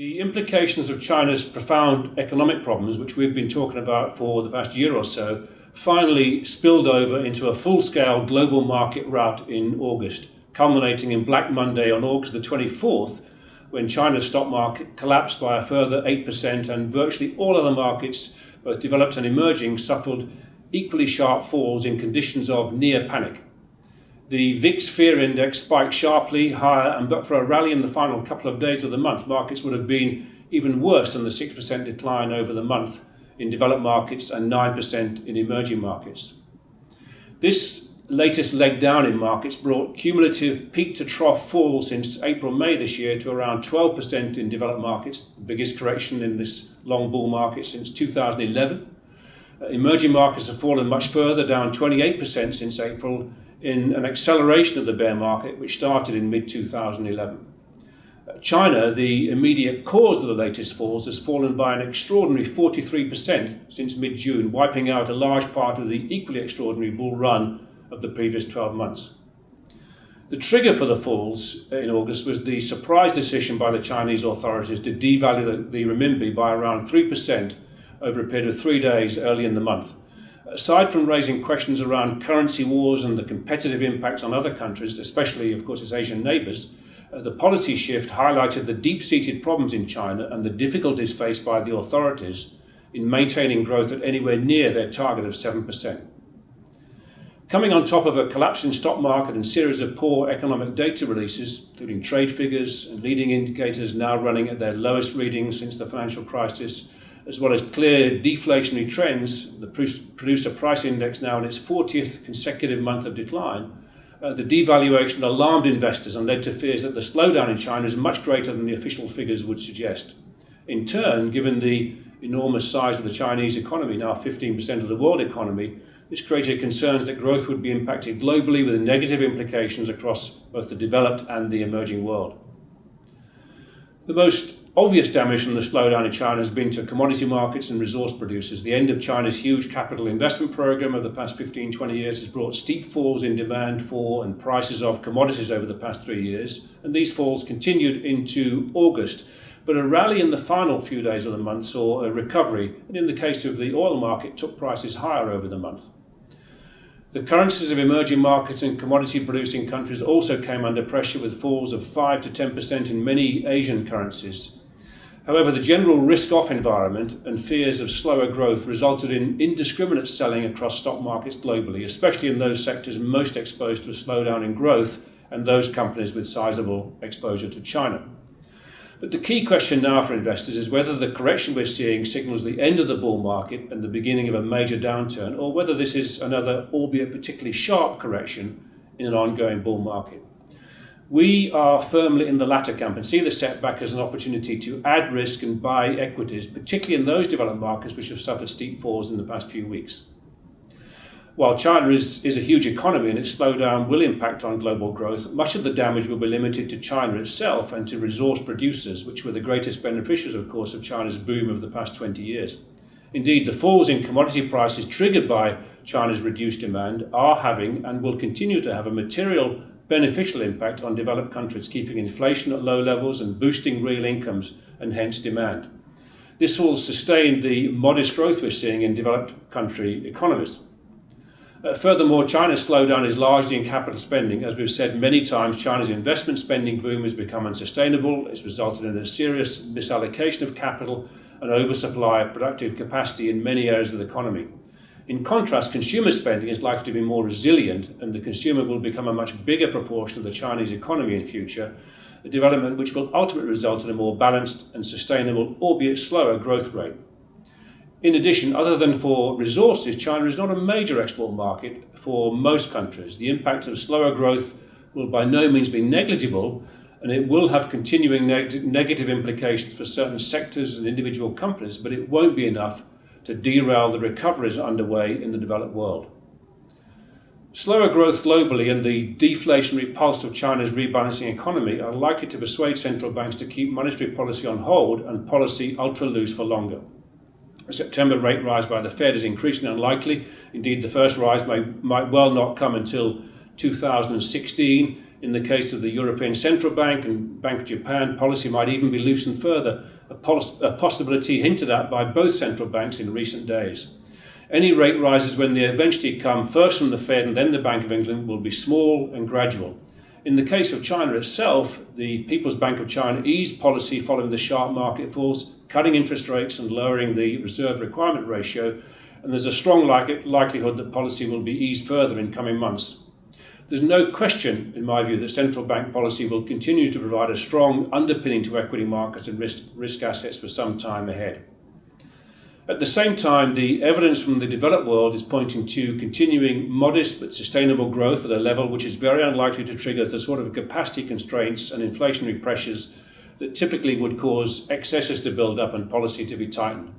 The implications of China's profound economic problems, which we've been talking about for the past year or so, finally spilled over into a full-scale global market rout in August, culminating in Black Monday on August the 24th, when China's stock market collapsed by a further 8% and virtually all other markets, both developed and emerging, suffered equally sharp falls in conditions of near panic. The VIX Fear Index spiked sharply higher, and but for a rally in the final couple of days of the month, markets would have been even worse than the 6% decline over the month in developed markets and 9% in emerging markets. This latest leg down in markets brought cumulative peak-to-trough falls since April-May this year to around 12% in developed markets, the biggest correction in this long bull market since 2011. Emerging markets have fallen much further, down 28% since April, in an acceleration of the bear market, which started in mid-2011. China, the immediate cause of the latest falls, has fallen by an extraordinary 43% since mid-June, wiping out a large part of the equally extraordinary bull run of the previous 12 months. The trigger for the falls in August was the surprise decision by the Chinese authorities to devalue the renminbi by around 3% over a period of 3 days early in the month. Aside from raising questions around currency wars and the competitive impacts on other countries, especially, of course, its Asian neighbours, the policy shift highlighted the deep-seated problems in China and the difficulties faced by the authorities in maintaining growth at anywhere near their target of 7%. Coming on top of a collapsing stock market and series of poor economic data releases, including trade figures and leading indicators now running at their lowest readings since the financial crisis, as well as clear deflationary trends, the producer price index now in its 40th consecutive month of decline, the devaluation alarmed investors and led to fears that the slowdown in China is much greater than the official figures would suggest. In turn, given the enormous size of the Chinese economy, now 15% of the world economy, this created concerns that growth would be impacted globally with negative implications across both the developed and the emerging world. The most obvious damage from the slowdown in China has been to commodity markets and resource producers. The end of China's huge capital investment program of the past 15-20 years has brought steep falls in demand for and prices of commodities over the past 3 years, and these falls continued into August. But a rally in the final few days of the month saw a recovery, and in the case of the oil market, took prices higher over the month. The currencies of emerging markets and commodity-producing countries also came under pressure with falls of 5 to 10% in many Asian currencies. However, the general risk-off environment and fears of slower growth resulted in indiscriminate selling across stock markets globally, especially in those sectors most exposed to a slowdown in growth and those companies with sizable exposure to China. But the key question now for investors is whether the correction we're seeing signals the end of the bull market and the beginning of a major downturn, or whether this is another, albeit particularly sharp, correction in an ongoing bull market. We are firmly in the latter camp and see the setback as an opportunity to add risk and buy equities, particularly in those developed markets which have suffered steep falls in the past few weeks. While China is a huge economy and its slowdown will impact on global growth, much of the damage will be limited to China itself and to resource producers, which were the greatest beneficiaries, of course, of China's boom of the past 20 years. Indeed, the falls in commodity prices triggered by China's reduced demand are having and will continue to have a material beneficial impact on developed countries, keeping inflation at low levels and boosting real incomes and hence demand. This will sustain the modest growth we're seeing in developed country economies. Furthermore, China's slowdown is largely in capital spending. As we've said many times, China's investment spending boom has become unsustainable. It's resulted in a serious misallocation of capital and oversupply of productive capacity in many areas of the economy. In contrast, consumer spending is likely to be more resilient, and the consumer will become a much bigger proportion of the Chinese economy in future, a development which will ultimately result in a more balanced and sustainable, albeit slower, growth rate. In addition, other than for resources, China is not a major export market for most countries. The impact of slower growth will by no means be negligible, and it will have continuing negative implications for certain sectors and individual companies, but it won't be enough to derail the recoveries underway in the developed world. Slower growth globally and the deflationary pulse of China's rebalancing economy are likely to persuade central banks to keep monetary policy on hold and policy ultra-loose for longer. A September rate rise by the Fed is increasingly unlikely. Indeed, the first rise might well not come until 2016. In the case of the European Central Bank and Bank of Japan, policy might even be loosened further, a possibility hinted at by both central banks in recent days. Any rate rises, when they eventually come, first from the Fed and then the Bank of England, will be small and gradual. In the case of China itself, the People's Bank of China eased policy following the sharp market falls, cutting interest rates and lowering the reserve requirement ratio, and there's a strong likelihood that policy will be eased further in coming months. There's no question, in my view, that central bank policy will continue to provide a strong underpinning to equity markets and risk assets for some time ahead. At the same time, the evidence from the developed world is pointing to continuing modest but sustainable growth at a level which is very unlikely to trigger the sort of capacity constraints and inflationary pressures that typically would cause excesses to build up and policy to be tightened.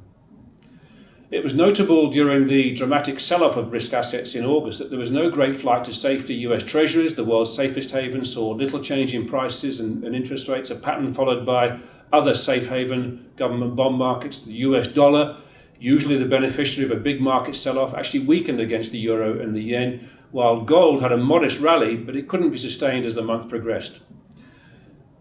It was notable during the dramatic sell-off of risk assets in August that there was no great flight to safety. US Treasuries, the world's safest haven, saw little change in prices and interest rates, a pattern followed by other safe haven government bond markets. The US dollar, usually the beneficiary of a big market sell-off, actually weakened against the euro and the yen, while gold had a modest rally, but it couldn't be sustained as the month progressed.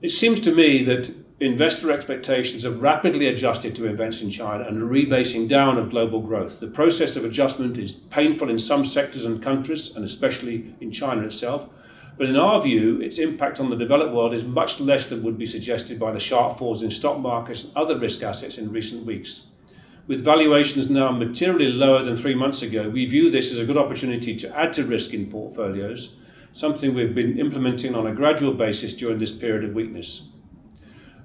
It seems to me that investor expectations have rapidly adjusted to events in China and a rebasing down of global growth. The process of adjustment is painful in some sectors and countries, and especially in China itself, but in our view, its impact on the developed world is much less than would be suggested by the sharp falls in stock markets and other risk assets in recent weeks. With valuations now materially lower than 3 months ago, we view this as a good opportunity to add to risk in portfolios, something we've been implementing on a gradual basis during this period of weakness.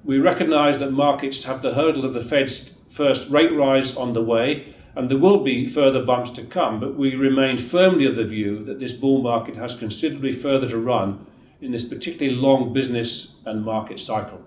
We recognise that markets have the hurdle of the Fed's first rate rise on the way, and there will be further bumps to come, but we remain firmly of the view that this bull market has considerably further to run in this particularly long business and market cycle.